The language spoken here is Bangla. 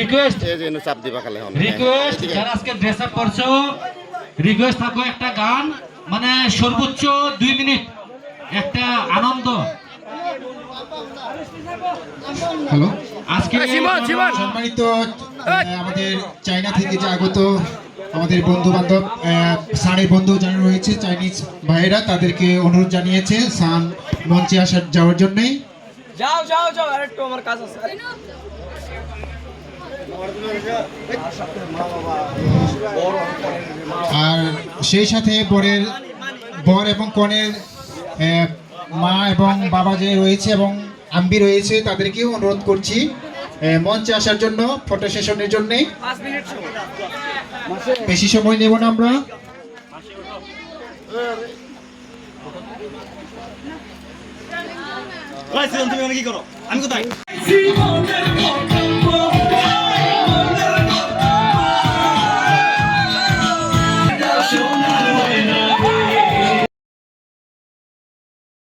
রিকোয়েস্ট যারা আজকে ড্রেস আপ করছো, রিকোয়েস্ট থাকো একটা গান, মানে সর্বোচ্চ 2 মিনিট, একটা আনন্দ। হ্যালো, আজকে সম্মানিত আমাদের চায়না থেকে যে আগত আমাদের বন্ধু বান্ধব, সানের বন্ধু যারা রয়েছে চাইনিজ ভাইয়েরা, তাদেরকে অনুরোধ জানিয়েছে সান মঞ্চে যাওয়ার জন্যই। যাও যাও যাও, আরেকটু আমার কাজ আছে। আর সেই সাথে বর এবং কনের মা এবং বাবা যে রয়েছে এবং আম্বি রয়েছে, তাদেরকেও অনুরোধ করছি মঞ্চে আসার জন্য ফটো সেশনের জন্য। 5 মিনিট সময়, বেশি সময় নেব না আমরা। তুমি কি করো, আমি কোথায়?